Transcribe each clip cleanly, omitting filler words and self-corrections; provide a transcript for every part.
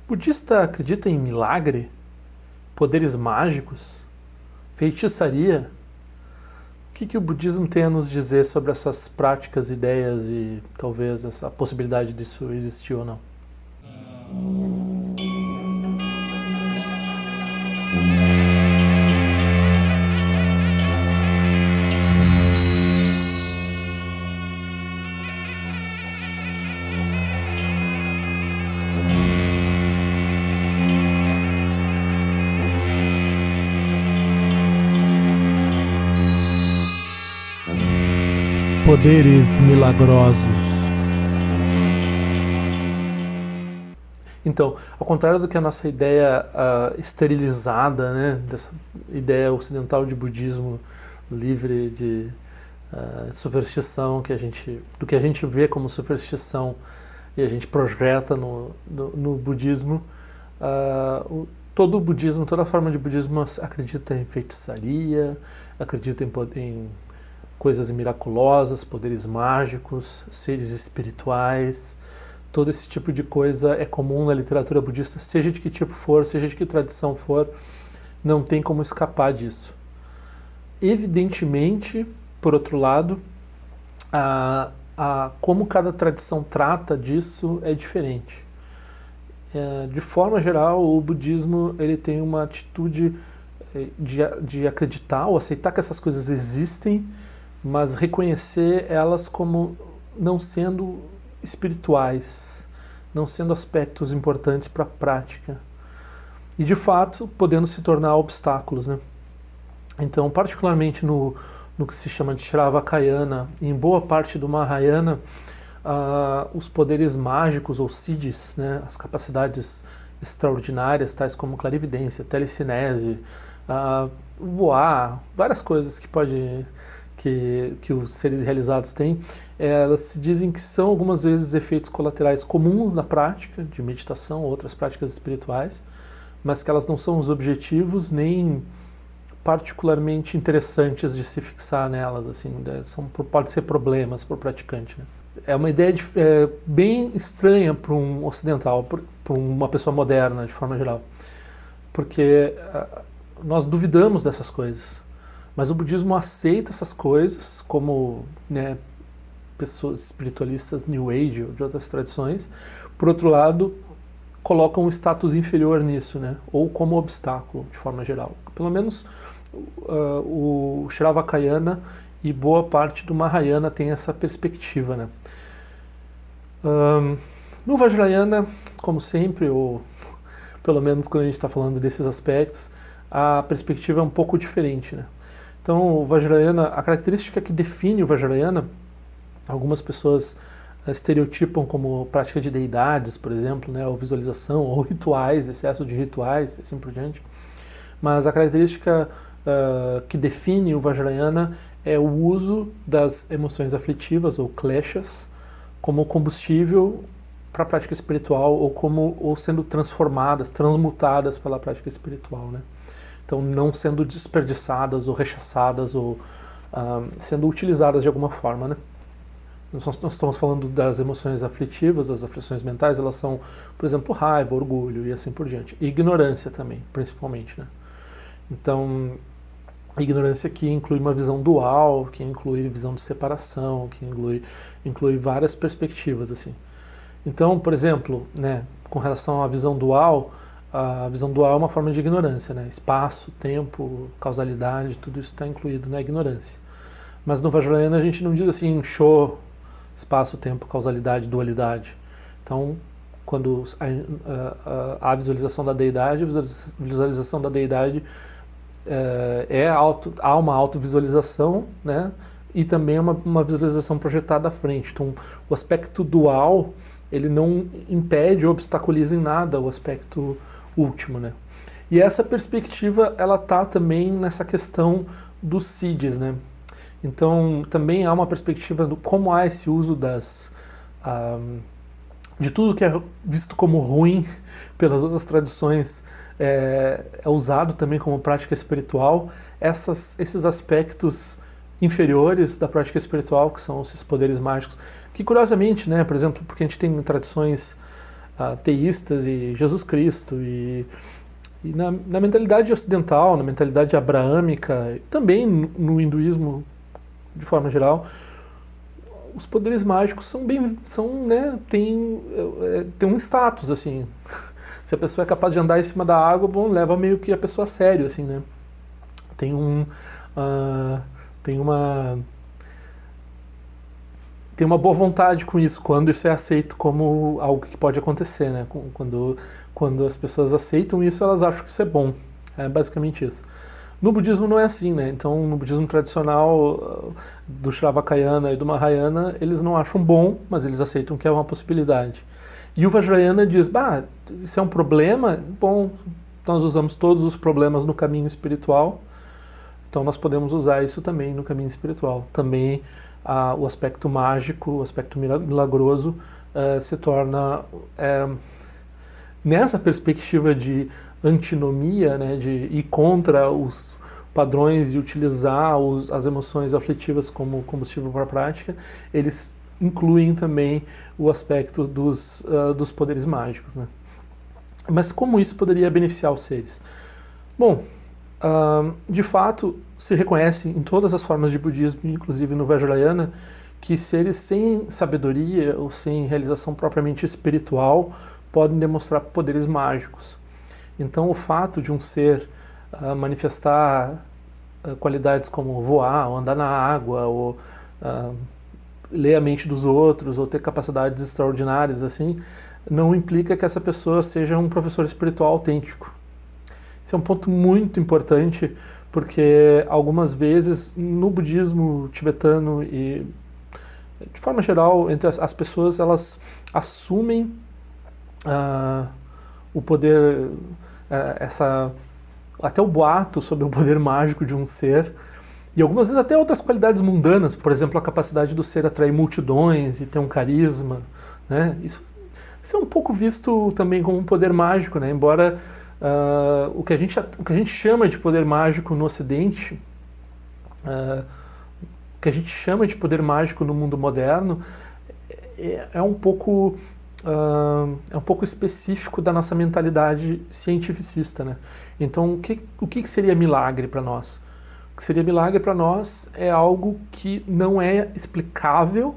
Budista acredita em milagre, poderes mágicos, feitiçaria? O que o budismo tem a nos dizer sobre essas práticas, ideias e talvez essa possibilidade disso existir ou não? Poderes milagrosos. Então, ao contrário do que a nossa ideia esterilizada, né, dessa ideia ocidental de budismo livre de superstição, do que a gente vê como superstição e a gente projeta no budismo, todo o budismo, toda forma de budismo acredita em feitiçaria, acredita em coisas miraculosas, poderes mágicos, seres espirituais. Todo esse tipo de coisa é comum na literatura budista, seja de que tipo for, seja de que tradição for, não tem como escapar disso. Evidentemente, por outro lado, como cada tradição trata disso é diferente. De forma geral, o budismo ele tem uma atitude de acreditar ou aceitar que essas coisas existem, mas reconhecer elas como não sendo espirituais, não sendo aspectos importantes para a prática. E de fato, podendo se tornar obstáculos, né? Então, particularmente no que se chama de Shravakayana, e em boa parte do Mahayana, os poderes mágicos ou siddhis, né, as capacidades extraordinárias, tais como clarividência, telecinese, voar, várias coisas que os seres realizados têm, elas se dizem que são algumas vezes efeitos colaterais comuns na prática de meditação ou outras práticas espirituais, mas que elas não são os objetivos nem particularmente interessantes de se fixar nelas, assim, pode ser problemas para o praticante, né? É uma ideia bem estranha para um ocidental, para uma pessoa moderna, de forma geral, porque nós duvidamos dessas coisas. Mas o budismo aceita essas coisas como, né, pessoas espiritualistas New Age ou de outras tradições. Por outro lado, colocam um status inferior nisso, né, ou como obstáculo, de forma geral. Pelo menos o Shravakayana e boa parte do Mahayana tem essa perspectiva, né. No Vajrayana, como sempre, ou pelo menos quando a gente está falando desses aspectos, a perspectiva é um pouco diferente, né. Então, o Vajrayana, a característica que define o Vajrayana, algumas pessoas estereotipam como prática de deidades, por exemplo, né, ou visualização, ou rituais, excesso de rituais, assim por diante. Mas a característica que define o Vajrayana é o uso das emoções aflitivas, ou kleshas, como combustível para a prática espiritual, ou sendo transformadas, transmutadas pela prática espiritual, né? Então, não sendo desperdiçadas ou rechaçadas ou sendo utilizadas de alguma forma, né? Nós estamos falando das emoções aflitivas, as aflições mentais, elas são, por exemplo, raiva, orgulho e assim por diante. E ignorância também, principalmente, né? Então, a ignorância que inclui uma visão dual, que inclui visão de separação, que inclui várias perspectivas, assim. Então, por exemplo, né, com relação à visão dual, a visão dual é uma forma de ignorância, né? Espaço, tempo, causalidade, tudo isso está incluído na ignorância. Mas no Vajrayana a gente não diz assim, show, espaço, tempo, causalidade, dualidade. Então, quando há a visualização da deidade, a visualização da deidade há uma autovisualização, né? E também uma visualização projetada à frente. Então, o aspecto dual, ele não impede ou obstaculiza em nada o aspecto último, né? E essa perspectiva, ela tá também nessa questão dos siddhis, né? Então, também há uma perspectiva do como há esse uso de tudo que é visto como ruim pelas outras tradições, é usado também como prática espiritual. Esses aspectos inferiores da prática espiritual, que são esses poderes mágicos, que curiosamente, né, por exemplo, porque a gente tem tradições teístas e Jesus Cristo e na mentalidade ocidental, na mentalidade abraâmica, também no hinduísmo de forma geral, os poderes mágicos tem um status, assim. Se a pessoa é capaz de andar em cima da água, bom, leva meio que a pessoa a sério, assim, né? Tem uma boa vontade com isso, quando isso é aceito como algo que pode acontecer, né? Quando as pessoas aceitam isso, elas acham que isso é bom. É basicamente isso. No budismo não é assim, né? Então, no budismo tradicional do Shravakayana e do Mahayana, eles não acham bom, mas eles aceitam que é uma possibilidade. E o Vajrayana diz, isso é um problema? Bom, nós usamos todos os problemas no caminho espiritual, então nós podemos usar isso também no caminho espiritual. Também o aspecto mágico, o aspecto milagroso se torna, nessa perspectiva de antinomia, né, de ir contra os padrões e utilizar as emoções aflitivas como combustível para a prática, eles incluem também o aspecto dos poderes mágicos, né? Mas como isso poderia beneficiar os seres? Bom, de fato, se reconhece em todas as formas de budismo, inclusive no Vajrayana, que seres sem sabedoria ou sem realização propriamente espiritual podem demonstrar poderes mágicos. Então, o fato de um ser manifestar qualidades como voar, ou andar na água, ou ler a mente dos outros, ou ter capacidades extraordinárias, assim, não implica que essa pessoa seja um professor espiritual autêntico. Esse é um ponto muito importante, porque algumas vezes no budismo tibetano e de forma geral entre as pessoas, elas assumem o poder, até o boato sobre o poder mágico de um ser, e algumas vezes até outras qualidades mundanas, por exemplo, a capacidade do ser atrair multidões e ter um carisma, né? Isso é um pouco visto também como um poder mágico, né? Embora o que a gente chama de poder mágico no Ocidente, o que a gente chama de poder mágico no mundo moderno, é um pouco específico da nossa mentalidade cientificista, né? Então, o que seria milagre para nós? O que seria milagre para nós é algo que não é explicável,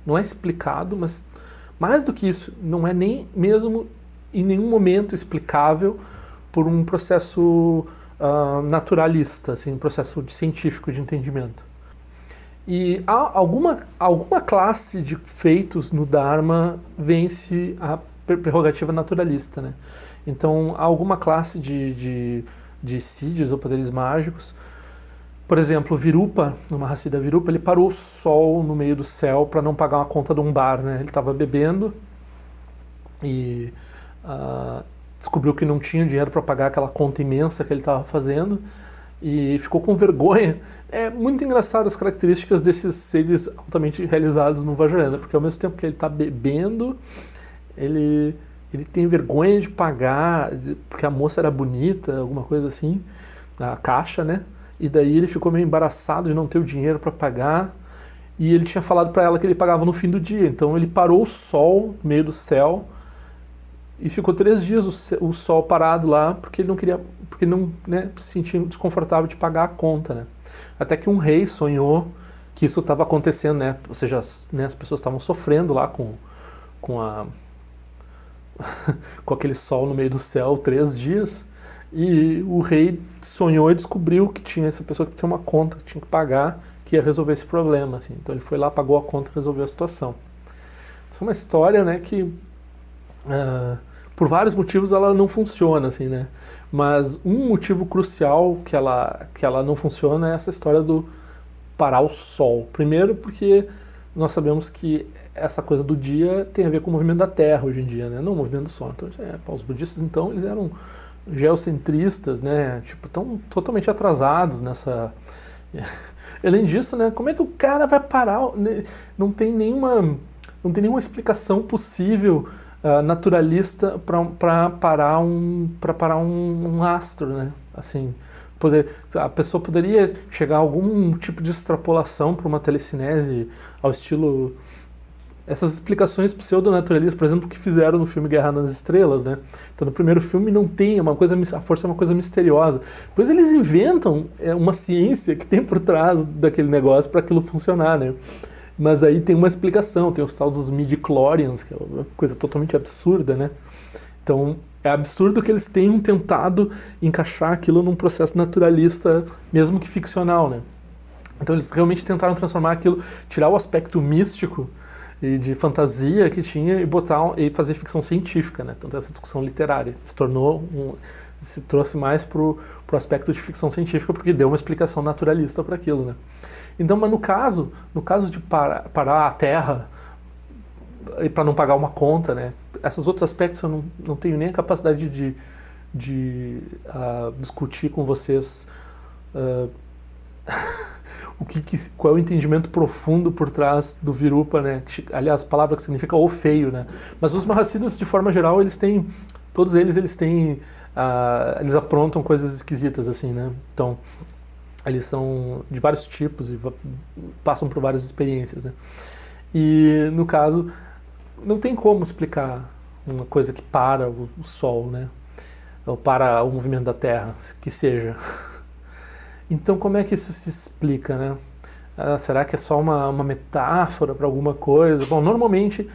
não é explicado, mas mais do que isso, não é nem mesmo em nenhum momento explicável por um processo naturalista, assim, um processo científico de entendimento. E alguma classe de feitos no Dharma vence a prerrogativa naturalista, né? Então, há alguma classe de siddhis ou poderes mágicos. Por exemplo, o Virupa, no Mahasiddha Virupa, ele parou o sol no meio do céu para não pagar uma conta de um bar, né? Ele estava bebendo e descobriu que não tinha dinheiro para pagar aquela conta imensa que ele estava fazendo e ficou com vergonha. É muito engraçado as características desses seres altamente realizados no Vajrayana, porque ao mesmo tempo que ele está bebendo, ele tem vergonha de pagar, porque a moça era bonita, alguma coisa assim, a caixa, né? E daí ele ficou meio embaraçado de não ter o dinheiro para pagar, e ele tinha falado para ela que ele pagava no fim do dia, então ele parou o sol no meio do céu e ficou 3 dias o sol parado lá, porque ele não queria, porque não, né, se sentia desconfortável de pagar a conta, né? Até que um rei sonhou que isso estava acontecendo, né? Ou seja, né, as pessoas estavam sofrendo lá com aquele sol no meio do céu 3 dias, e o rei sonhou e descobriu que tinha essa pessoa que tinha uma conta que tinha que pagar, que ia resolver esse problema, assim. Então ele foi lá, pagou a conta e resolveu a situação. Isso é uma história, né, que por vários motivos ela não funciona, assim, né? Mas um motivo crucial que ela não funciona é essa história do parar o sol. Primeiro porque nós sabemos que essa coisa do dia tem a ver com o movimento da Terra hoje em dia, né? Não o movimento do Sol. Então, os budistas, então, eles eram geocentristas, né? Tipo, tão totalmente atrasados nessa... Além disso, né? Como é que o cara vai parar? Não tem nenhuma explicação possível naturalista para parar um astro, né? Assim, a pessoa poderia chegar a algum tipo de extrapolação para uma telecinese ao estilo essas explicações pseudonaturalistas, por exemplo, que fizeram no filme Guerra nas Estrelas, né? Então no primeiro filme não tem uma coisa, a força é uma coisa misteriosa. Depois eles inventam uma ciência que tem por trás daquele negócio para aquilo funcionar, né? Mas aí tem uma explicação, tem os tal dos midi-chlorians, que é uma coisa totalmente absurda, né? Então é absurdo que eles tenham tentado encaixar aquilo num processo naturalista, mesmo que ficcional, né? Então eles realmente tentaram transformar aquilo, tirar o aspecto místico e de fantasia que tinha e fazer ficção científica, né? Tanto essa discussão literária se trouxe mais pro aspecto de ficção científica porque deu uma explicação naturalista para aquilo, né? Então, mas no caso de parar a Terra e para não pagar uma conta, né? Esses outros aspectos eu não tenho nem a capacidade de discutir com vocês. Qual é o entendimento profundo por trás do Virupa, né? Aliás, palavra que significa o feio, né? Mas os Mahasiddhas, de forma geral, todos eles têm, eles aprontam coisas esquisitas, assim, né? Então, eles são de vários tipos e passam por várias experiências, né? E, no caso, não tem como explicar uma coisa que para o Sol, né? Ou para o movimento da Terra, que seja. Então, como é que isso se explica, né? Será que é só uma metáfora para alguma coisa? Bom, normalmente,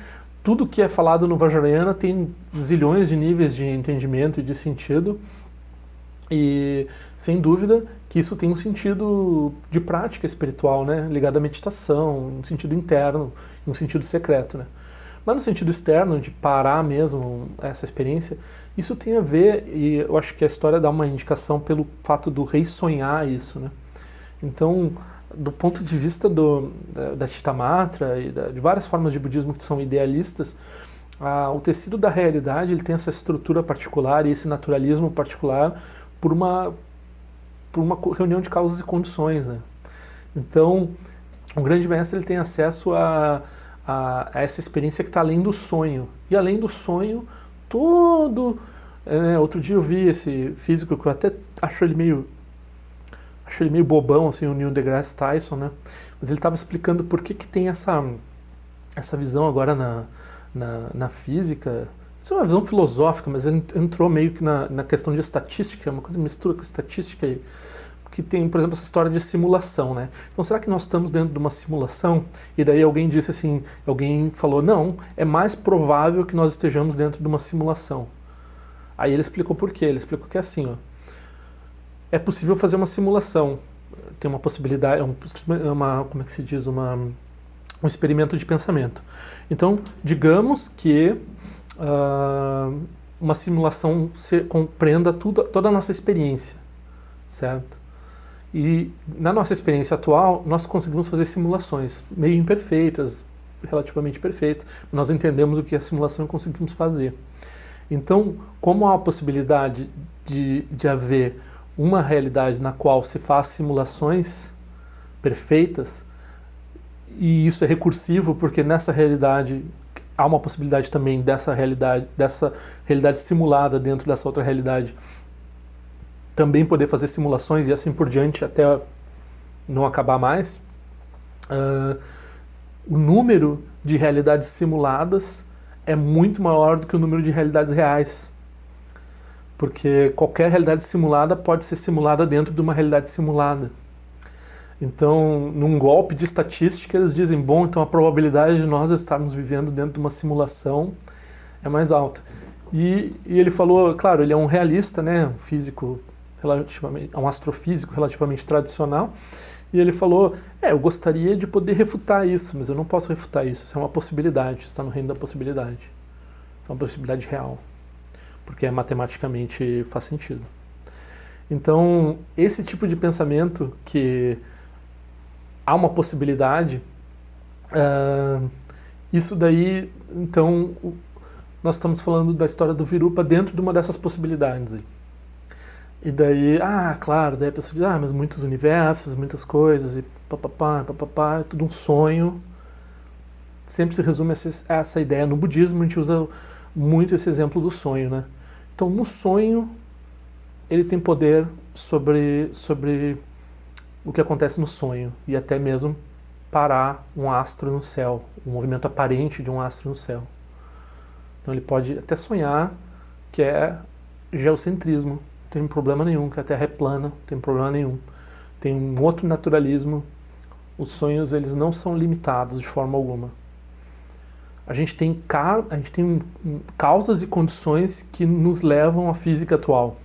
tudo que é falado no Vajrayana tem zilhões de níveis de entendimento e de sentido, e, sem dúvida, que isso tem um sentido de prática espiritual, né? Ligado à meditação, um sentido interno, um sentido secreto, né? Mas no sentido externo, de parar mesmo essa experiência, isso tem a ver, e eu acho que a história dá uma indicação pelo fato do rei sonhar isso, né? Então, do ponto de vista da Chittamatra e de várias formas de budismo que são idealistas, o tecido da realidade ele tem essa estrutura particular e esse naturalismo particular por uma reunião de causas e condições, né? Então, o grande mestre ele tem acesso a essa experiência que está além do sonho. E além do sonho, outro dia eu vi esse físico que eu até acho ele meio bobão, assim, o Neil deGrasse Tyson, né? Mas ele estava explicando por que tem essa visão agora na física. Isso é uma visão filosófica, mas ele entrou meio que na questão de estatística, uma coisa mistura com estatística aí. Que tem, por exemplo, essa história de simulação, né? Então, será que nós estamos dentro de uma simulação? E daí alguém disse assim, alguém falou, não, é mais provável que nós estejamos dentro de uma simulação. Aí ele explicou por quê. Ele explicou que é assim, ó, é possível fazer uma simulação. Tem uma possibilidade, como é que se diz, um experimento de pensamento. Então, digamos que uma simulação compreenda toda a nossa experiência, certo? E na nossa experiência atual, nós conseguimos fazer simulações meio imperfeitas, relativamente perfeitas. Nós entendemos o que é a simulação e conseguimos fazer. Então, como há a possibilidade de haver uma realidade na qual se faz simulações perfeitas, e isso é recursivo porque nessa realidade há uma possibilidade também dessa realidade simulada dentro dessa outra realidade também poder fazer simulações e assim por diante até não acabar mais, o número de realidades simuladas é muito maior do que o número de realidades reais. Porque qualquer realidade simulada pode ser simulada dentro de uma realidade simulada. Então, num golpe de estatística, eles dizem, bom, então a probabilidade de nós estarmos vivendo dentro de uma simulação é mais alta. E ele falou, claro, ele é um realista, né, um físico um astrofísico relativamente tradicional, e ele falou, eu gostaria de poder refutar isso, mas eu não posso refutar isso, isso é uma possibilidade, está no reino da possibilidade. Isso é uma possibilidade real, porque matematicamente faz sentido. Então, esse tipo de pensamento que há uma possibilidade, isso daí, então, nós estamos falando da história do Virupa dentro de uma dessas possibilidades aí. E daí, claro, daí a pessoa diz, mas muitos universos, muitas coisas, e papapá, é tudo um sonho. Sempre se resume a essa ideia. No budismo a gente usa muito esse exemplo do sonho, né? Então, no sonho, ele tem poder sobre o que acontece no sonho, e até mesmo parar um astro no céu, o movimento aparente de um astro no céu. Então ele pode até sonhar que é geocentrismo, não tem problema nenhum, que a Terra é plana, não tem problema nenhum. Tem um outro naturalismo, os sonhos eles não são limitados de forma alguma. A gente tem causas e condições que nos levam à física atual.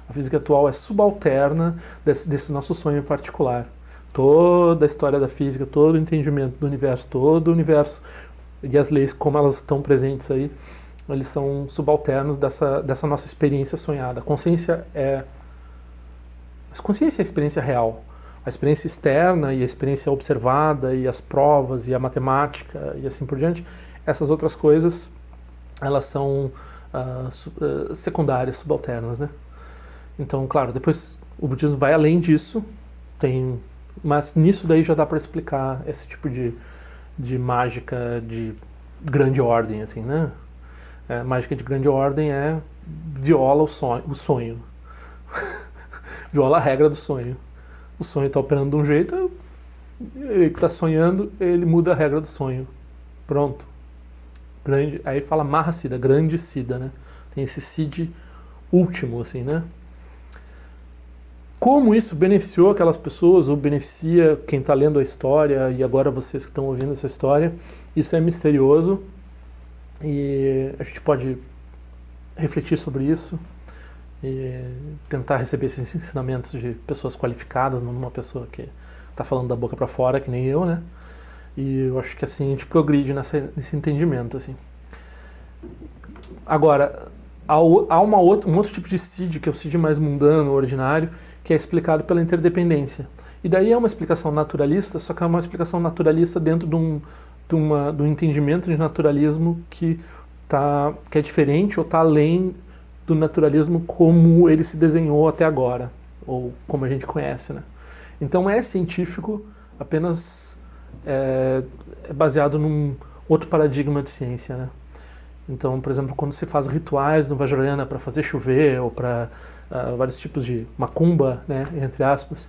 A física atual é subalterna desse nosso sonho em particular. Toda a história da física, todo o entendimento do universo, todo o universo e as leis como elas estão presentes aí, eles são subalternos dessa nossa experiência sonhada. A consciência é a experiência real. A experiência externa e a experiência observada e as provas e a matemática e assim por diante, essas outras coisas, elas são secundárias, subalternas, né? Então, claro, depois o budismo vai além disso, mas nisso daí já dá para explicar esse tipo de mágica de grande ordem, assim, né? Mágica de grande ordem viola o sonho. Viola a regra do sonho. O sonho está operando de um jeito, ele que está sonhando, ele muda a regra do sonho. Pronto. Aí fala Mahasiddha, grande Siddha, né? Tem esse Siddhi último, assim, né? Como isso beneficiou aquelas pessoas, ou beneficia quem está lendo a história, e agora vocês que estão ouvindo essa história, isso é misterioso, e a gente pode refletir sobre isso, e tentar receber esses ensinamentos de pessoas qualificadas, não de uma pessoa que está falando da boca para fora, que nem eu, né? E eu acho que assim a gente progride nesse entendimento, assim. Agora, há um outro tipo de Siddhi, que é o Siddhi mais mundano, ordinário, que é explicado pela interdependência. E daí é uma explicação naturalista, só que é uma explicação naturalista dentro de um entendimento de naturalismo que é diferente ou está além do naturalismo como ele se desenhou até agora, ou como a gente conhece, né? Então é científico, apenas é baseado num outro paradigma de ciência, né? Então, por exemplo, quando se faz rituais no Vajrayana para fazer chover, ou para vários tipos de macumba, né, entre aspas,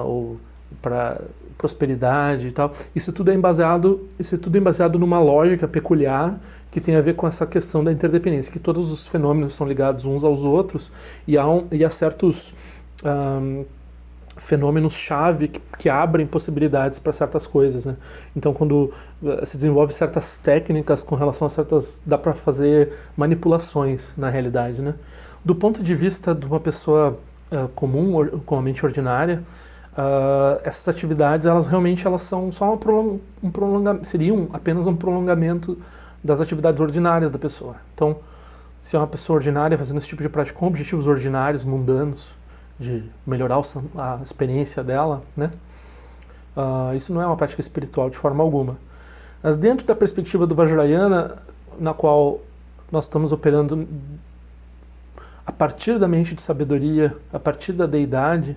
ou para prosperidade e tal, isso tudo é baseado numa lógica peculiar que tem a ver com essa questão da interdependência, que todos os fenômenos são ligados uns aos outros e há certos fenômenos-chave que abrem possibilidades para certas coisas, né? Então, quando se desenvolve certas técnicas com relação a dá para fazer manipulações na realidade, né? Do ponto de vista de uma pessoa comum, com a mente ordinária, essas atividades, elas são só um prolongamento, seriam apenas um prolongamento das atividades ordinárias da pessoa. Então, se é uma pessoa ordinária fazendo esse tipo de prática com objetivos ordinários, mundanos, de melhorar a experiência dela, né? Isso não é uma prática espiritual de forma alguma. Mas dentro da perspectiva do Vajrayana, na qual nós estamos operando a partir da mente de sabedoria, a partir da deidade,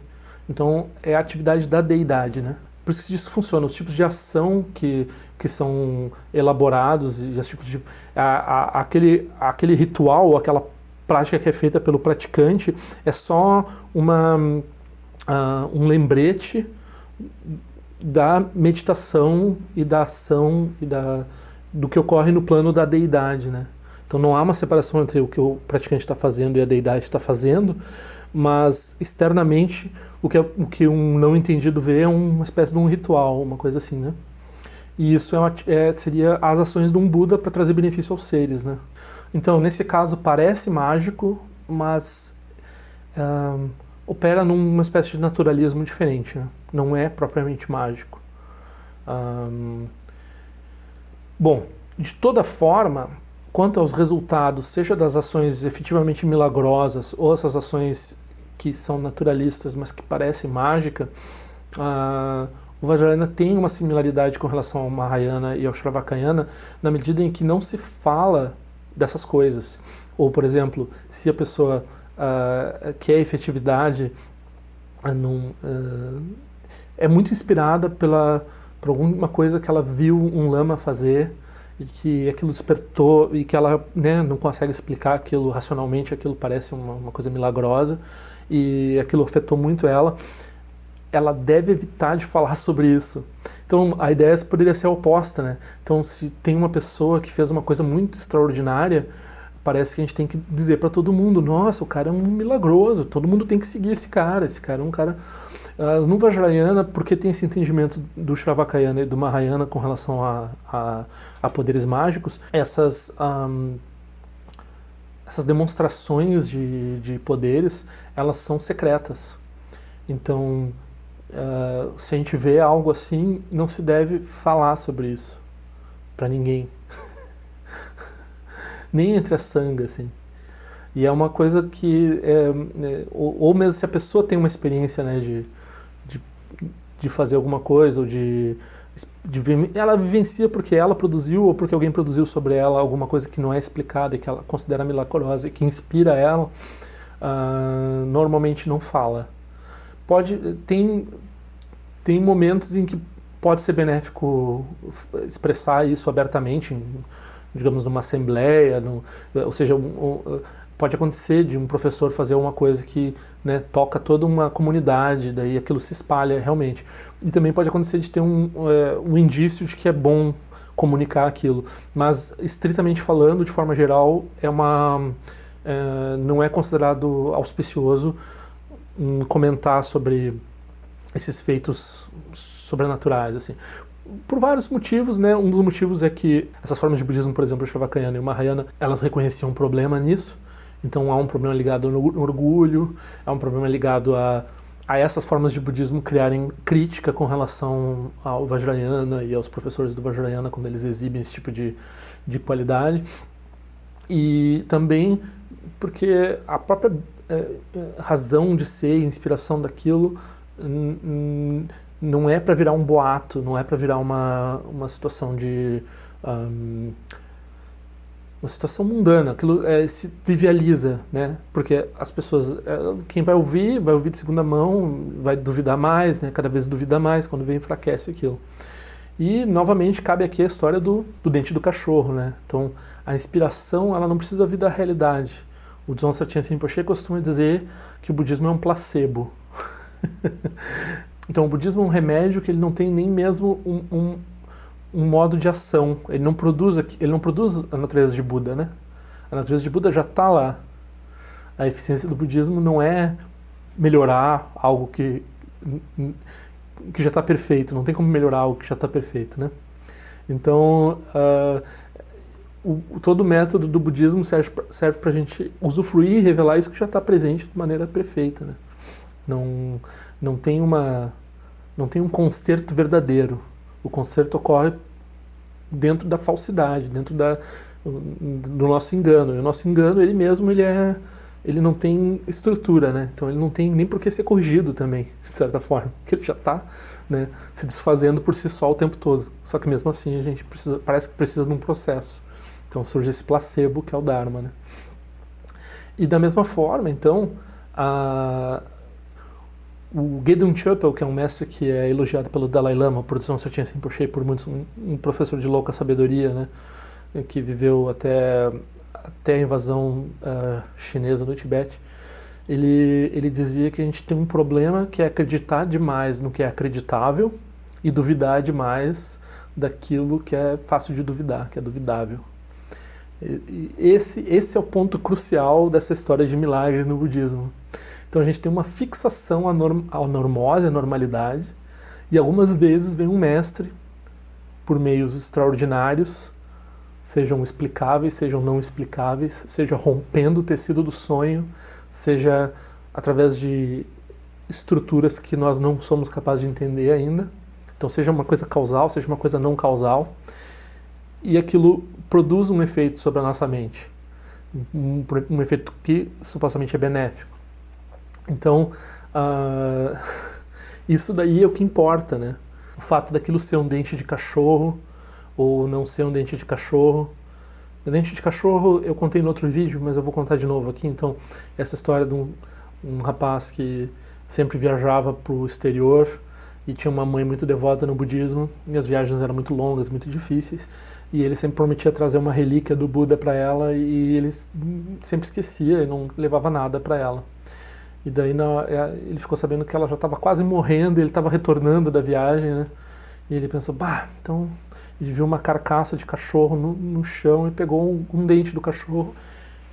então é a atividade da deidade, né? Por isso que isso funciona, os tipos de ação que são elaborados, e os tipos de, aquele ritual, aquela prática que é feita pelo praticante, é só um lembrete da meditação e da ação e do que ocorre no plano da deidade, né? Então não há uma separação entre o que o praticante está fazendo e a deidade está fazendo, mas externamente o que um não entendido vê é uma espécie de um ritual, uma coisa assim, né? E isso seria as ações de um Buda para trazer benefício aos seres, né? Então, nesse caso, parece mágico, mas opera numa espécie de naturalismo diferente, né? Não é propriamente mágico. Bom, de toda forma, quanto aos resultados, seja das ações efetivamente milagrosas ou essas ações que são naturalistas, mas que parecem mágica, o Vajrayana tem uma similaridade com relação ao Mahayana e ao Shravakayana, na medida em que não se fala dessas coisas. Ou, por exemplo, se a pessoa quer efetividade, é muito inspirada por alguma coisa que ela viu um lama fazer e que aquilo despertou e que ela, né, não consegue explicar aquilo racionalmente, aquilo parece uma coisa milagrosa e aquilo afetou muito ela. Ela deve evitar de falar sobre isso. Então Então a ideia poderia ser a oposta, né? Então se tem uma pessoa que fez uma coisa muito extraordinária, parece que a gente tem que dizer para todo mundo, nossa, o cara é um milagroso, todo mundo tem que seguir esse cara é um cara... As no Vajrayana, porque tem esse entendimento do Shravakayana e do Mahayana com relação a poderes mágicos, essas demonstrações de poderes, elas são secretas. Então, se a gente vê algo assim, não se deve falar sobre isso para ninguém. Nem entre a sangha, assim. E é uma coisa que, ou mesmo se a pessoa tem uma experiência, né, de fazer alguma coisa, ou ela vivencia porque ela produziu, ou porque alguém produziu sobre ela alguma coisa que não é explicada e que ela considera milagrosa e que inspira ela, normalmente não fala. Tem momentos em que pode ser benéfico expressar isso abertamente, digamos, numa assembleia, ou seja, pode acontecer de um professor fazer uma coisa que, né, toca toda uma comunidade, daí aquilo se espalha realmente. E também pode acontecer de ter um indício de que é bom comunicar aquilo. Mas, estritamente falando, de forma geral, não é considerado auspicioso comentar sobre esses feitos sobrenaturais, assim. Por vários motivos, né? Um dos motivos é que essas formas de budismo, por exemplo, o Shravakayana e o Mahayana, elas reconheciam um problema nisso. Então há um problema ligado no orgulho, há um problema ligado a essas formas de budismo criarem crítica com relação ao Vajrayana e aos professores do Vajrayana quando eles exibem esse tipo de qualidade. E também porque a própria razão de ser, inspiração daquilo, não é para virar um boato, não é para virar uma situação de... uma situação mundana, aquilo se trivializa, né? Porque as pessoas, quem vai ouvir de segunda mão, vai duvidar mais, né? Cada vez duvida mais, quando vem enfraquece aquilo. E, novamente, cabe aqui a história do dente do cachorro, né? Então, a inspiração, ela não precisa vir da realidade. O Dzongchen Sertien Rinpoche costuma dizer que o budismo é um placebo. Então, o budismo é um remédio que ele não tem nem mesmo um modo de ação. Ele não produz a natureza de Buda, né? A natureza de Buda já está lá. A eficiência do budismo não é melhorar algo que já está perfeito. Não tem como melhorar algo que já está perfeito, né? Então, todo o método do budismo serve para a gente usufruir e revelar isso que já está presente de maneira perfeita, né? Não tem um concerto verdadeiro. O concerto ocorre dentro da falsidade, dentro do nosso engano. E o nosso engano, ele mesmo, ele não tem estrutura, né? Então ele não tem nem por que ser corrigido também, de certa forma. Porque ele já está, né, se desfazendo por si só o tempo todo. Só que mesmo assim a gente parece que precisa de um processo. Então surge esse placebo que é o Dharma, né? E da mesma forma, então, o Gedung Chöpel, que é um mestre que é elogiado pelo Dalai Lama, por Dzongchen Sertien Rinpoche, por muitos, um professor de louca sabedoria, né, que viveu até a invasão chinesa no Tibete, ele dizia que a gente tem um problema que é acreditar demais no que é acreditável e duvidar demais daquilo que é fácil de duvidar, que é duvidável. Esse é o ponto crucial dessa história de milagre no budismo. Então a gente tem uma fixação à normose, à normalidade, e algumas vezes vem um mestre, por meios extraordinários, sejam explicáveis, sejam não explicáveis, seja rompendo o tecido do sonho, seja através de estruturas que nós não somos capazes de entender ainda. Então seja uma coisa causal, seja uma coisa não causal, e aquilo produz um efeito sobre a nossa mente, um efeito que supostamente é benéfico. Então, isso daí é o que importa, né? O fato daquilo ser um dente de cachorro ou não ser um dente de cachorro. O dente de cachorro eu contei no outro vídeo, mas eu vou contar de novo aqui. Então, essa história de um rapaz que sempre viajava para o exterior e tinha uma mãe muito devota no budismo, e as viagens eram muito longas, muito difíceis, e ele sempre prometia trazer uma relíquia do Buda para ela, e ele sempre esquecia e não levava nada para ela. E daí ele ficou sabendo que ela já estava quase morrendo, e ele estava retornando da viagem, né? E ele pensou, bah, então ele viu uma carcaça de cachorro no chão e pegou um dente do cachorro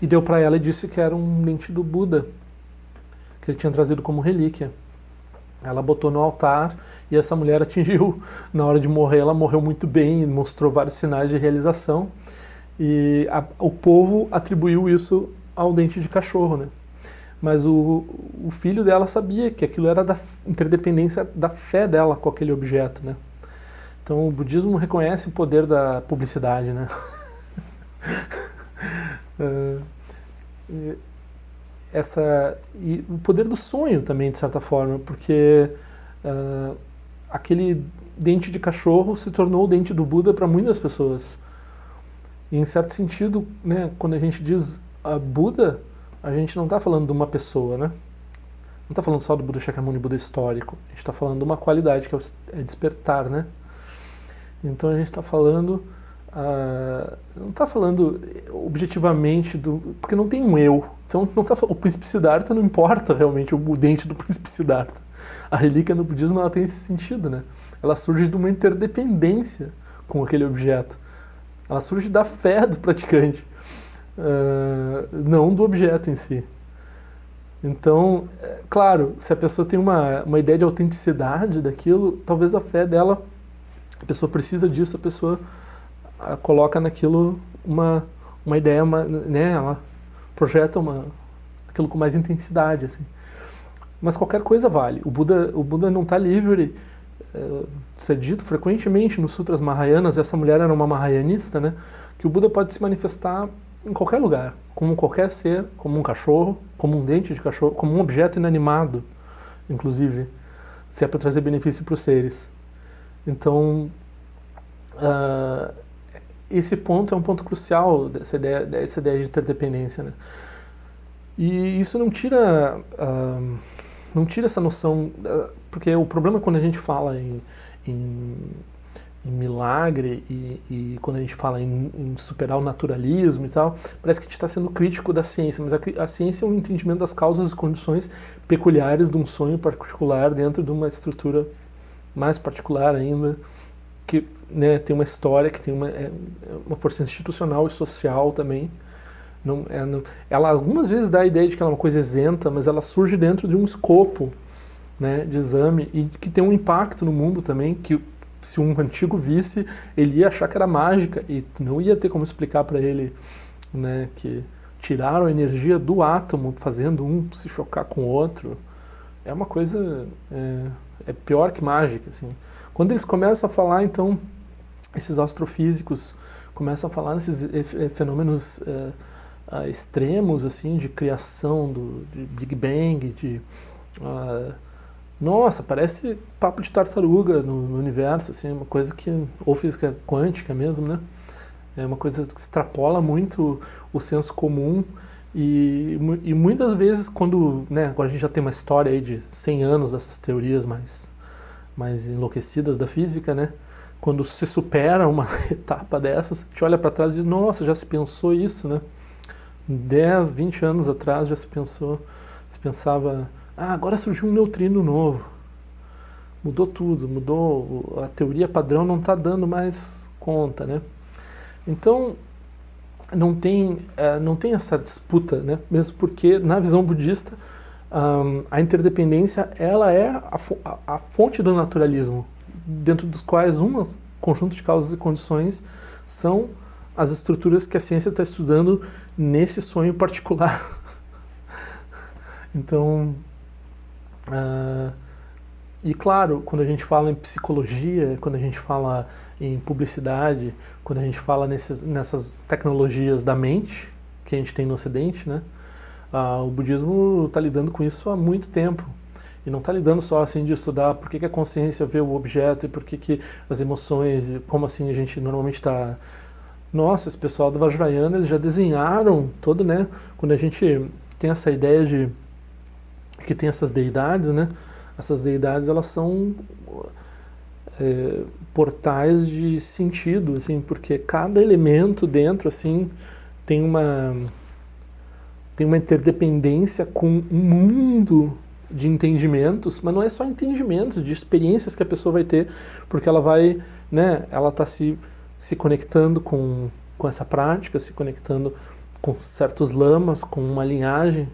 e deu para ela e disse que era um dente do Buda, que ele tinha trazido como relíquia. Ela botou no altar e essa mulher atingiu, na hora de morrer, ela morreu muito bem, mostrou vários sinais de realização. E o povo atribuiu isso ao dente de cachorro, né? Mas o filho dela sabia que aquilo era da interdependência da fé dela com aquele objeto, né? Então o budismo reconhece o poder da publicidade, né? E o poder do sonho também, de certa forma, porque aquele dente de cachorro se tornou o dente do Buda para muitas pessoas. E em certo sentido, né, quando a gente diz Buda, a gente não está falando de uma pessoa, né? Não está falando só do Buda Shakyamuni, Buda histórico. A gente está falando de uma qualidade que é despertar, né? Então a gente está falando, não está falando objetivamente porque não tem um eu. Então não tá, o Príncipe Siddhartha não importa realmente o dente do Príncipe Siddhartha. A relíquia no budismo ela tem esse sentido, né? Ela surge de uma interdependência com aquele objeto. Ela surge da fé do praticante, não do objeto em si. Então, claro, se a pessoa tem uma ideia de autenticidade daquilo, talvez a fé dela, a pessoa precisa disso, a pessoa coloca naquilo uma ideia, né, ela projeta aquilo com mais intensidade, assim. Mas qualquer coisa vale. O Buda não está livre. Isso é dito frequentemente nos Sutras Mahayanas, essa mulher era uma Mahayanista, né? Que o Buda pode se manifestar em qualquer lugar, como qualquer ser, como um cachorro, como um dente de cachorro, como um objeto inanimado, inclusive, se é para trazer benefício para os seres. Então, esse ponto é um ponto crucial dessa ideia de interdependência, né? E isso não tira essa noção, porque o problema quando a gente fala em milagre e quando a gente fala em superar o naturalismo e tal, parece que a gente está sendo crítico da ciência, mas a ciência é um entendimento das causas e condições peculiares de um sonho particular dentro de uma estrutura mais particular ainda, que, né, tem uma história, que tem uma força institucional e social também. Ela algumas vezes dá a ideia de que ela é uma coisa isenta, mas ela surge dentro de um escopo, né, de exame e que tem um impacto no mundo também, que se um antigo visse, ele ia achar que era mágica e não ia ter como explicar para ele, né, que tiraram a energia do átomo fazendo um se chocar com o outro. É uma coisa, é pior que mágica, assim. Quando eles começam a falar, então, esses astrofísicos começam a falar nesses fenômenos extremos, assim, de criação de Big Bang, nossa, parece papo de tartaruga no universo, assim, uma coisa ou física quântica mesmo, né? É uma coisa que extrapola muito o senso comum e muitas vezes quando, né, agora a gente já tem uma história aí de 100 anos dessas teorias mais enlouquecidas da física, né? Quando se supera uma etapa dessas, a gente olha para trás e diz, nossa, já se pensou isso, né? 10, 20 anos atrás já se pensava, agora surgiu um neutrino novo. Mudou tudo, a teoria padrão não está dando mais conta, né? Então, não tem essa disputa, né? Mesmo porque, na visão budista, a interdependência ela é a fonte do naturalismo, dentro dos quais um conjunto de causas e condições são as estruturas que a ciência está estudando nesse sonho particular. Então, e claro, quando a gente fala em psicologia, quando a gente fala em publicidade, quando a gente fala nessas tecnologias da mente que a gente tem no Ocidente, né? O budismo está lidando com isso há muito tempo. E não está lidando só assim de estudar por que a consciência vê o objeto e por que as emoções, como assim a gente normalmente está... Nossa, esse pessoal do Vajrayana, eles já desenharam todo, né? Quando a gente tem essa ideia de que tem essas deidades, né? Essas deidades, elas são portais de sentido, assim, porque cada elemento dentro, assim, tem uma interdependência com um mundo de entendimentos, mas não é só entendimentos, de experiências que a pessoa vai ter, porque ela vai, né, ela está se conectando com essa prática, se conectando com certos lamas, com uma linhagem,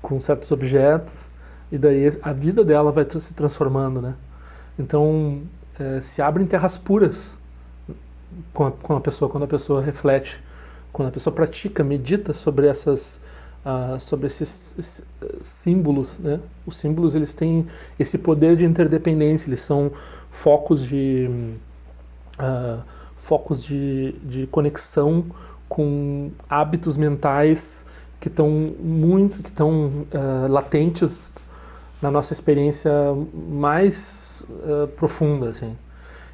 com certos objetos, e daí a vida dela vai se transformando, né? Então, se abrem terras puras com a pessoa, quando a pessoa reflete, quando a pessoa pratica, medita sobre sobre esses símbolos, né? Os símbolos, eles têm esse poder de interdependência, eles são focos de conexão com hábitos mentais que estão latentes na nossa experiência mais profunda, assim.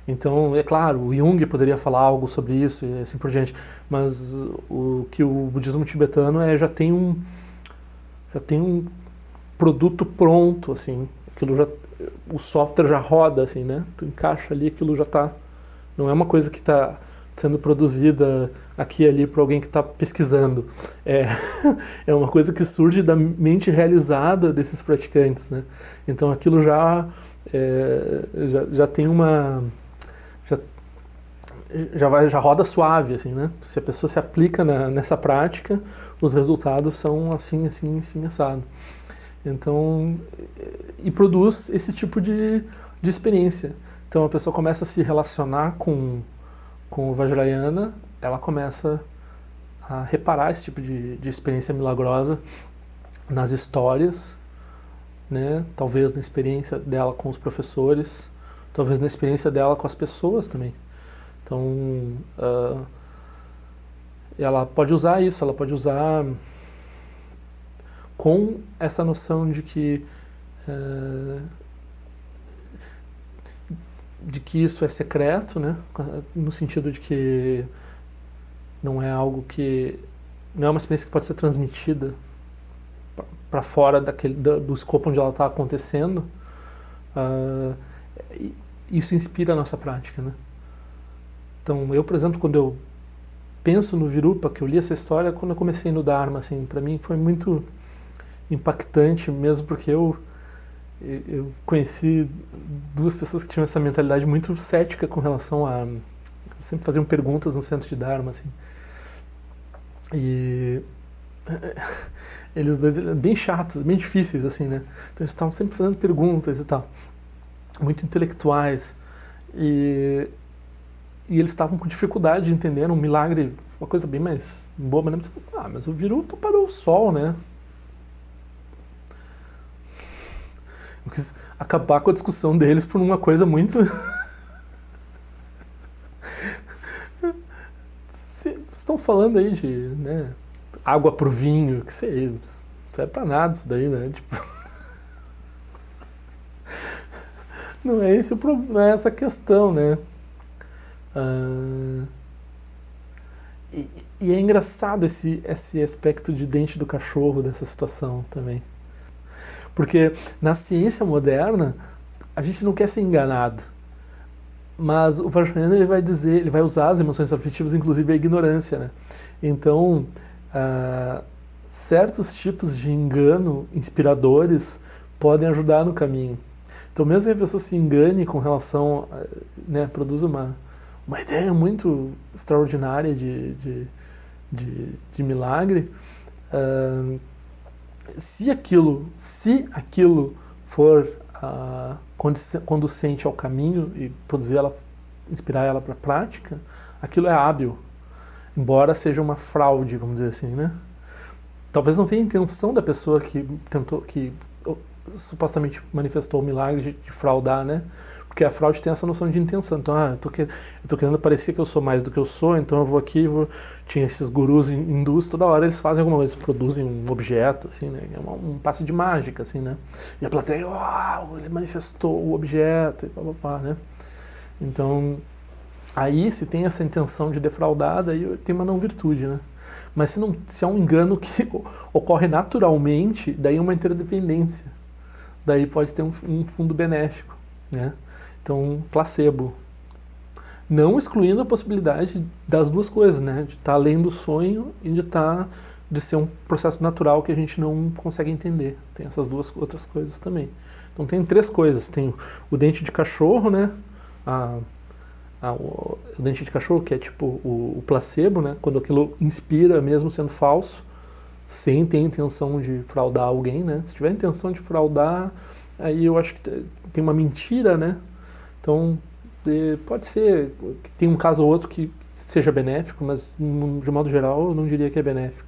Então, é claro, o Jung poderia falar algo sobre isso e assim por diante, mas o que o budismo tibetano já tem um produto pronto, assim, o software já roda, assim, né? Tu encaixa ali, aquilo já está, não é uma coisa que está sendo produzida aqui e ali por alguém que está pesquisando. É uma coisa que surge da mente realizada desses praticantes, né? Então aquilo já tem já roda suave, assim, né? Se a pessoa se aplica nessa prática, os resultados são assim, assim, assim, assado. Então, e produz esse tipo de experiência. Então a pessoa começa a se relacionar com o Vajrayana, ela começa a reparar esse tipo de experiência milagrosa nas histórias, né? Talvez na experiência dela com os professores, talvez na experiência dela com as pessoas também. Então, ela pode usar isso, ela pode usar com essa noção de que isso é secreto, né? No sentido de que não é uma experiência que pode ser transmitida para fora do escopo onde ela está acontecendo. Isso inspira a nossa prática, né? Então, eu, por exemplo, quando eu penso no Virupa, que eu li essa história quando eu comecei no Dharma, assim, para mim foi muito impactante, mesmo porque eu conheci duas pessoas que tinham essa mentalidade muito cética com relação a... sempre faziam perguntas no centro de Dharma, assim. E eles dois bem chatos, bem difíceis, assim, né? Então eles estavam sempre fazendo perguntas e tal, muito intelectuais. E eles estavam com dificuldade de entender um milagre, uma coisa bem mais boba, né? Mas o Virupa parou o sol, né? Eu quis acabar com a discussão deles por uma coisa muito... Vocês estão falando aí de, né, água pro vinho, que sei, não serve pra nada isso daí, né? Tipo... Não é esse o problema, não é essa a questão, né? E é engraçado esse aspecto de dente do cachorro dessa situação também. Porque na ciência moderna, a gente não quer ser enganado. Mas o Vajrayana, ele vai usar as emoções afetivas, inclusive a ignorância, né? Então, certos tipos de engano inspiradores podem ajudar no caminho. Então, mesmo que a pessoa se engane com relação, né, produz uma ideia muito extraordinária de milagre, se aquilo for conducente ao caminho e inspirar ela para a prática, aquilo é hábil, embora seja uma fraude, vamos dizer assim, né? Talvez não tenha intenção da pessoa que supostamente manifestou o milagre de fraudar, né? Porque a fraude tem essa noção de intenção. Então, eu tô querendo parecer que eu sou mais do que eu sou, então eu vou aqui, tinha esses gurus hindus, toda hora eles fazem alguma coisa, produzem um objeto, assim, né? É um passe de mágica, assim, né? E a plateia, ele manifestou o objeto, e pá, né? Então, aí se tem essa intenção de defraudar, daí tem uma não virtude, né? Mas se é um engano que ocorre naturalmente, daí é uma interdependência. Daí pode ter um fundo benéfico, né? Então, placebo. Não excluindo a possibilidade das duas coisas, né? De estar além do sonho e de estar de ser um processo natural que a gente não consegue entender. Tem essas duas outras coisas também. Então tem três coisas. Tem o dente de cachorro, né? O dente de cachorro, que é tipo o placebo, né? Quando aquilo inspira mesmo sendo falso, sem ter intenção de fraudar alguém, né? Se tiver intenção de fraudar, aí eu acho que tem uma mentira, né? Então pode ser que tem um caso ou outro que seja benéfico, mas de modo geral eu não diria que é benéfico.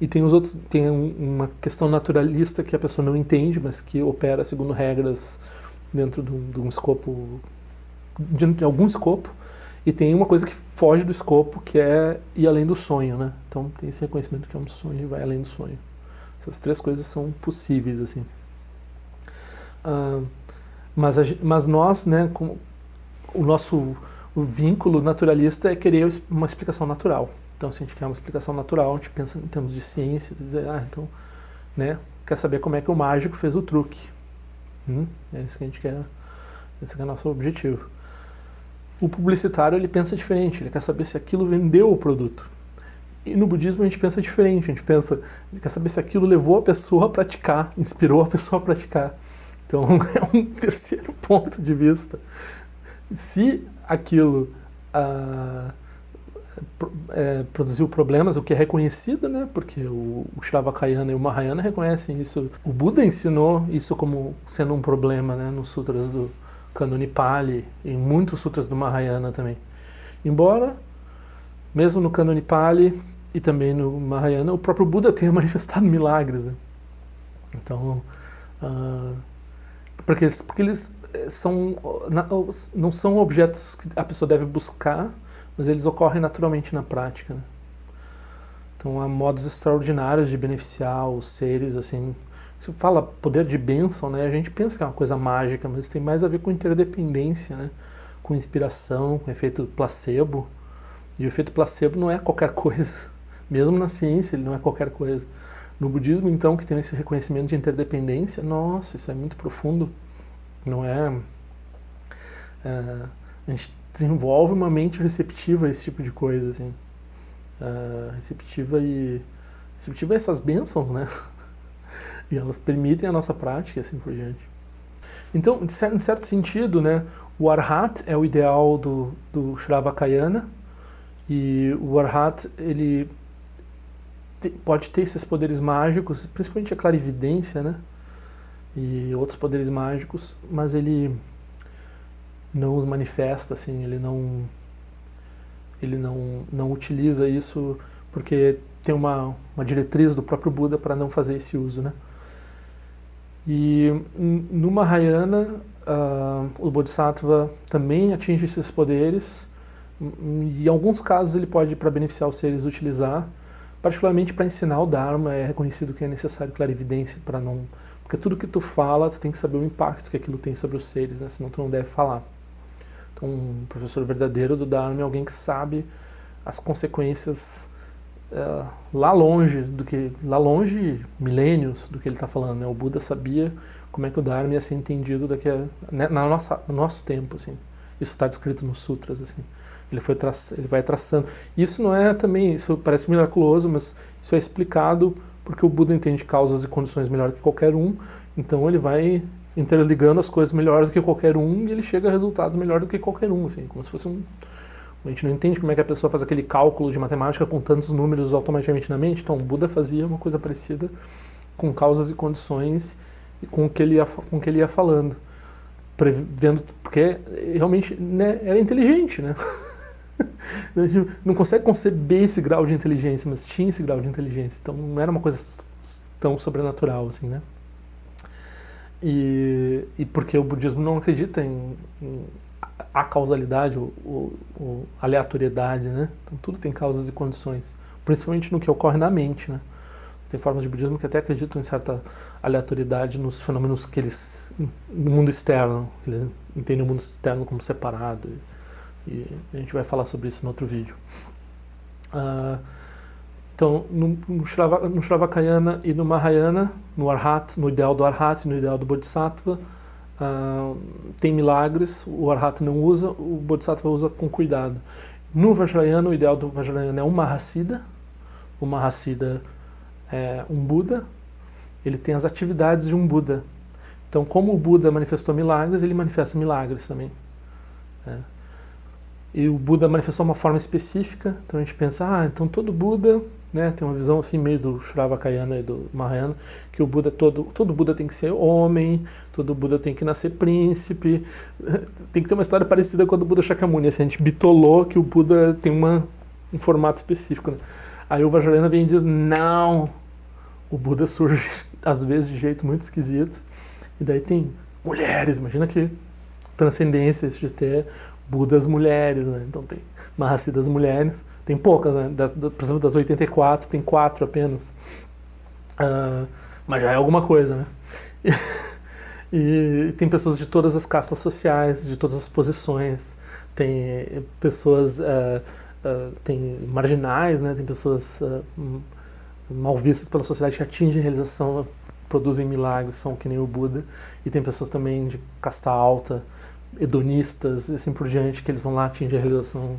E tem os outros, tem uma questão naturalista que a pessoa não entende, mas que opera segundo regras dentro de um escopo, de algum escopo, e tem uma coisa que foge do escopo, que é ir além do sonho, né? Então tem esse reconhecimento que é um sonho e vai além do sonho. Essas três coisas são possíveis, assim. Mas nós, né, o vínculo naturalista é querer uma explicação natural. Então, se a gente quer uma explicação natural, a gente pensa em termos de ciência, dizer, então, né, quer saber como é que o mágico fez o truque. É isso que a gente quer, esse é o nosso objetivo. O publicitário, ele pensa diferente, ele quer saber se aquilo vendeu o produto. E no budismo a gente pensa diferente, ele quer saber se aquilo levou a pessoa a praticar, inspirou a pessoa a praticar. Então, é um terceiro ponto de vista. Se aquilo produziu problemas, o que é reconhecido, né? Porque o Shravakayana e o Mahayana reconhecem isso. O Buda ensinou isso como sendo um problema, né? Nos sutras do Cânone Pali e em muitos sutras do Mahayana também. Embora, mesmo no Cânone Pali e também no Mahayana, o próprio Buda tenha manifestado milagres, né? Então, porque eles não são objetos que a pessoa deve buscar, mas eles ocorrem naturalmente na prática, né? Então há modos extraordinários de beneficiar os seres, assim. Se fala poder de bênção, né? A gente pensa que é uma coisa mágica, mas tem mais a ver com interdependência, né? Com inspiração, com efeito placebo. E o efeito placebo não é qualquer coisa. Mesmo na ciência ele não é qualquer coisa. No budismo, então, que tem esse reconhecimento de interdependência, nossa, isso é muito profundo. Não é... a gente desenvolve uma mente receptiva a esse tipo de coisa, assim. Receptiva a essas bênçãos, né? E elas permitem a nossa prática e assim por diante. Então, em certo sentido, né, o Arhat é o ideal do Shravakayana, e o Arhat, ele pode ter esses poderes mágicos, principalmente a clarividência, né? E outros poderes mágicos, mas ele não os manifesta, assim, ele não utiliza isso porque tem uma diretriz do próprio Buda para não fazer esse uso, né? E no Mahayana, o Bodhisattva também atinge esses poderes, e em alguns casos ele pode, para beneficiar os seres, utilizar, particularmente para ensinar o Dharma. É reconhecido que é necessário clarividência para não... Porque tudo que tu fala, tu tem que saber o impacto que aquilo tem sobre os seres, né? Senão tu não deve falar. Então, um professor verdadeiro do Dharma é alguém que sabe as consequências lá longe, milênios do que ele está falando, né? O Buda sabia como é que o Dharma ia ser entendido no nosso tempo, assim. Isso está descrito nos sutras, assim. Ele vai traçando. Isso não é também, isso parece miraculoso, mas isso é explicado porque o Buda entende causas e condições melhor que qualquer um, então ele vai interligando as coisas melhor do que qualquer um e ele chega a resultados melhor do que qualquer um, assim, como se fosse a gente não entende como é que a pessoa faz aquele cálculo de matemática com tantos números automaticamente na mente. Então o Buda fazia uma coisa parecida com causas e condições e com o que ele ia falando, prevendo, porque realmente, né, era inteligente, né? A gente não consegue conceber esse grau de inteligência, mas tinha esse grau de inteligência, então não era uma coisa tão sobrenatural assim, né? E porque o budismo não acredita em a causalidade ou aleatoriedade, né? Então tudo tem causas e condições, principalmente no que ocorre na mente, né? Tem formas de budismo que até acreditam em certa aleatoriedade nos fenômenos que eles no mundo externo, eles entendem o mundo externo como separado, e a gente vai falar sobre isso no outro vídeo. Então, no Shravakayana e no Mahayana, no Arhat, no ideal do Arhat e no ideal do Bodhisattva, tem milagres, o Arhat não usa, o Bodhisattva usa com cuidado. No Vajrayana, o ideal do Vajrayana é o Mahasiddha. O Mahasiddha Um Buda, ele tem as atividades de um Buda. Então, como o Buda manifestou milagres, ele manifesta milagres também. Né? E o Buda manifestou uma forma específica, então a gente pensa, então todo Buda, né, tem uma visão assim meio do Shravakayana e do Mahayana, que o Buda, todo Buda tem que ser homem, todo Buda tem que nascer príncipe, tem que ter uma história parecida com a do Buda Shakyamuni, assim, a gente bitolou que o Buda tem um formato específico. Né? Aí o Vajrayana vem e diz, não, o Buda surge às vezes de jeito muito esquisito, e daí tem mulheres, imagina que transcendência isso de ter Budas mulheres, né? Então tem Mahasi das mulheres, tem poucas, né? Por exemplo, das 84, tem 4 apenas. Mas já é alguma coisa, né? E tem pessoas de todas as castas sociais, de todas as posições, tem pessoas tem marginais, né? Tem pessoas mal vistas pela sociedade que atingem realização, produzem milagres, são que nem o Buda, e tem pessoas também de casta alta, hedonistas e assim por diante, que eles vão lá atingir a realização.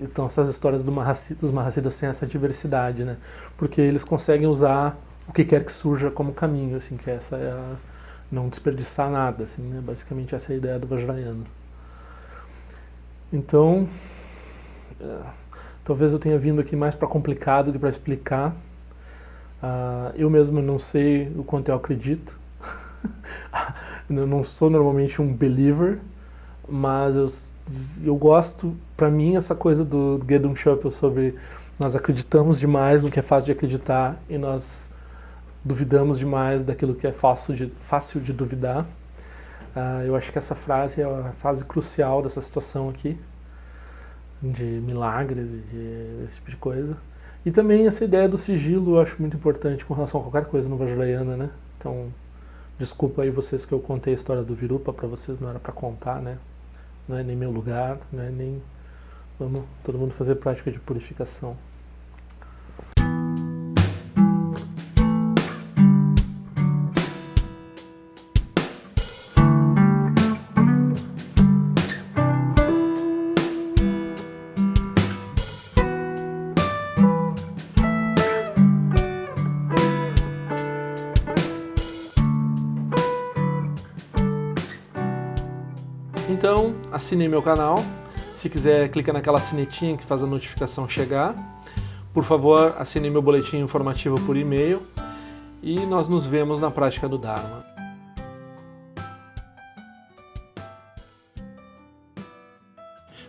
Então essas histórias dos Mahasiddhas têm essa diversidade, né? Porque eles conseguem usar o que quer que surja como caminho, assim, que essa é não desperdiçar nada, assim, né? Basicamente essa é a ideia do Vajrayana. Então, talvez eu tenha vindo aqui mais para complicado do que para explicar. Eu mesmo não sei o quanto eu acredito. Eu não sou normalmente um believer, mas eu gosto, para mim, essa coisa do Gedung Choepel sobre nós acreditamos demais no que é fácil de acreditar e nós duvidamos demais daquilo que é fácil de duvidar. Eu acho que essa frase é a frase crucial dessa situação aqui, de milagres e desse tipo de coisa. E também essa ideia do sigilo eu acho muito importante com relação a qualquer coisa no Vajrayana, né? Então, desculpa aí vocês que eu contei a história do Virupa para vocês, não era para contar, né? Não é nem meu lugar, não é nem... Vamos todo mundo fazer prática de purificação. Então, assine meu canal. Se quiser, clica naquela sinetinha que faz a notificação chegar. Por favor, assine meu boletim informativo por e-mail. E nós nos vemos na prática do Dharma.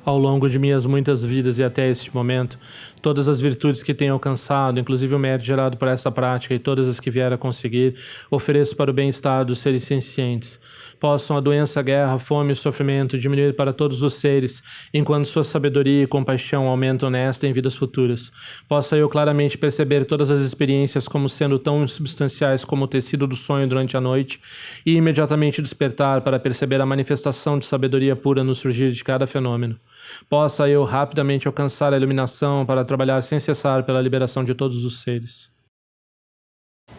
Ao longo de minhas muitas vidas e até este momento, todas as virtudes que tenho alcançado, inclusive o mérito gerado por essa prática e todas as que vier a conseguir, ofereço para o bem-estar dos seres sencientes. Possam a doença, a guerra, a fome e o sofrimento diminuir para todos os seres, enquanto sua sabedoria e compaixão aumentam nesta e em vidas futuras. Possa eu claramente perceber todas as experiências como sendo tão insubstanciais como o tecido do sonho durante a noite e imediatamente despertar para perceber a manifestação de sabedoria pura no surgir de cada fenômeno. Possa eu rapidamente alcançar a iluminação para trabalhar sem cessar pela liberação de todos os seres.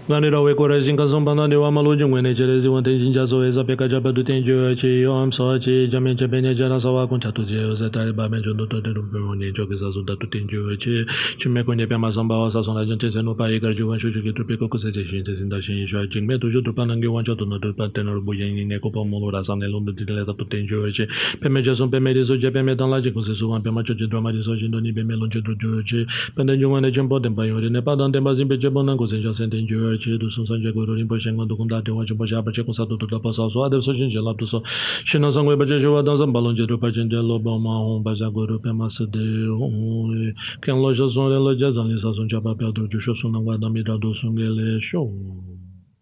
Ganira we korajin kasum banane wa malujin wene jerezi wante jinja so eza peka jabadu tenjo chi om so chi jamen jebene jana sawa kun chatu je ozeta ba menjo no to de rumoni jogi za zunda tu tenjo chi chime konye pe mazamba wa sa sona jante zeno pa igar juwan shu ki trupiko ko se je shin se sinda shin shu jing me tu ju trupa nangi wan chato no tu pa tenor bu yin ne ko pa mo ra sam ne londo de le tu tenjo chi pe me jason pe me rezo je pe me dan la je ko se so wan pe ma cho je drama so jin do ni pe me lon je do chi pe den ju wan ne jembo den ba yo ne pa dan den ba zin pe je bon nan ko se ja sen tenjo chi du sun san je go ro rin po shen ngon du kun da de wa je bo ja ba che ko sa du da pa sa so a de so jin je la du so shin na sang we ba je jo wa dan san ba lon je do pa jen de lo ba ma hon ba ja go ro pe ma se de hon ken lo jo son le lo ja zan li sa son ja pa pe do ju sho sun na wa da mi da do sun ge le sho